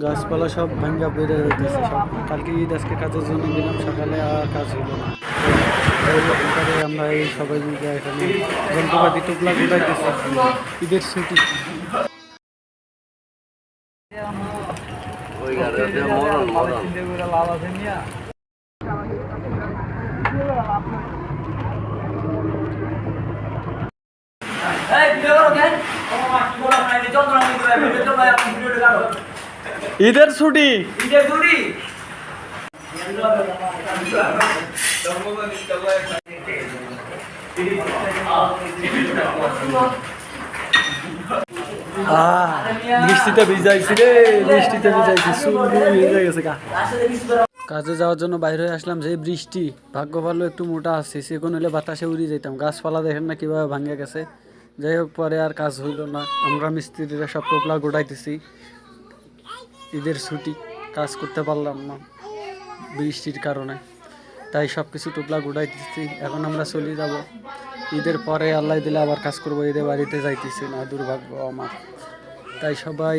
গাছপালা সব ভাঙ্গা বেড়ে যাইতেছে সব। কালকে ঈদ, আজকে কাজের জন্য গেলাম, সকালে আর কাজ হইল না। এবারে আমরা এই সবাই মিলে এখানে যন্ত্রপাতি টুকলা গুটাইতেছি, ঈদের ছুটি। ঈদের ছুটি, ঈদের ছুটি। বৃষ্টিতে ভিজাইছি রে, বৃষ্টিতে ভিজাইছি, চুল ভিজে গেছে গা। কাজে যাওয়ার জন্য বাইরে হয়ে আসলাম, যে বৃষ্টি, ভাগ্য ভালো একটু মোটা আসছে, সে কোন হলে বাতাসে উড়িয়ে যেতাম। গাছপালা দেখেন না কিভাবে ভাঙে গেছে। যাই হোক, পরে আর কাজ হইল না। আমরা মিস্ত্রিরা সব টোপলা গোটাইতেছি, ঈদের ছুটি, কাজ করতে পারলাম না বৃষ্টির কারণে, তাই সব কিছু টোপলা গোটাইতেছি। এখন আমরা চলে যাব, ঈদের পরে আল্লাহ দিলে আবার কাজ করবো। ঈদের বাড়িতে যাইতেছি না, দুর্ভাগ্য আমার। তাই সবাই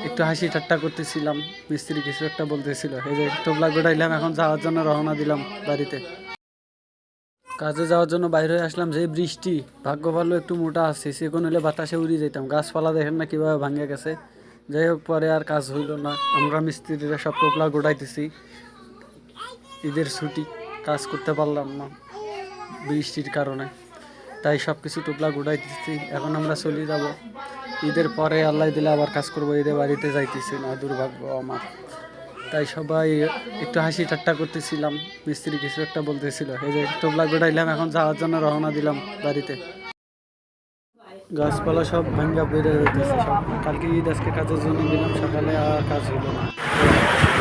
একটু হাসি ঠাট্টা করতেছিলাম, মিস্ত্রি কিছু একটা বলতেছিল। এই যে টোপলা গোটাইলাম, এখন যাওয়ার জন্য রওনা দিলাম বাড়িতে। কাজে যাওয়ার জন্য বাইরে হয়ে আসলাম, যে বৃষ্টি, ভাগ্য ভালো একটু মোটা আসছে, সে কোন হলে বাতাসে উড়িয়ে যেতাম। গাছপালা দেখেন না কিভাবে ভাঙে গেছে। যাই হোক, পরে আর কাজ হইল না। আমরা মিস্ত্রিরা সব টোপলা গোটাইতেছি, ঈদের ছুটি, কাজ করতে পারলাম না বৃষ্টির কারণে, তাই সব কিছু টোপলা গোটাইতেছি। এখন আমরা চলে যাব, ঈদের পরে আল্লাহ দিলে আবার কাজ করবো। ঈদের বাড়িতে যাইতেছি না, দুর্ভাগ্য আমার। তাই সবাই একটু হাসি ঠাট্টা করতেছিলাম, মিস্ত্রি কিছু একটা বলতেছিল। এই যে টোপলা গোটাইলাম, এখন যাওয়ার জন্য রওনা দিলাম বাড়িতে। গাছপালা সব ভাঙ্গা বেড়ে যাইতেছে সব। কালকে ঈদ, আজকে কাজের জন্য গেলাম, সকালে আর কাজ হইল না।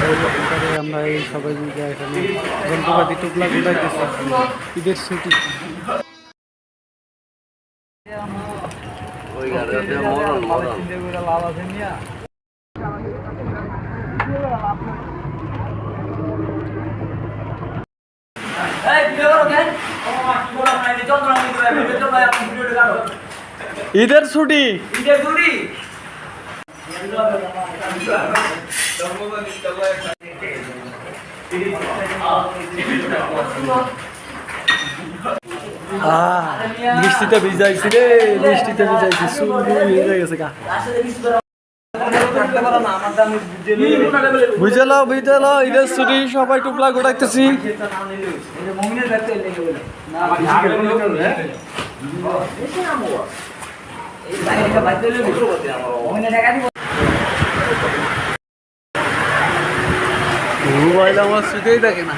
এবারে আমরা এই সবাই মিলে এখানে যন্ত্রপাতি টুকলা গোটাইতেছি, ঈদের ছুটি। ঈদের ছুটি, ঈদের ছুটি। বৃষ্টিতে ভিজাইছি রে, বৃষ্টিতে ভিজাইছি, চুল ভিজে গেছে গা। বুঝে লাও, বুঝে লাও, ঈদের ছুটি, সবাই টুকলা গোটাইতেছি। মোবাইল আমার সুখেই থাকে না।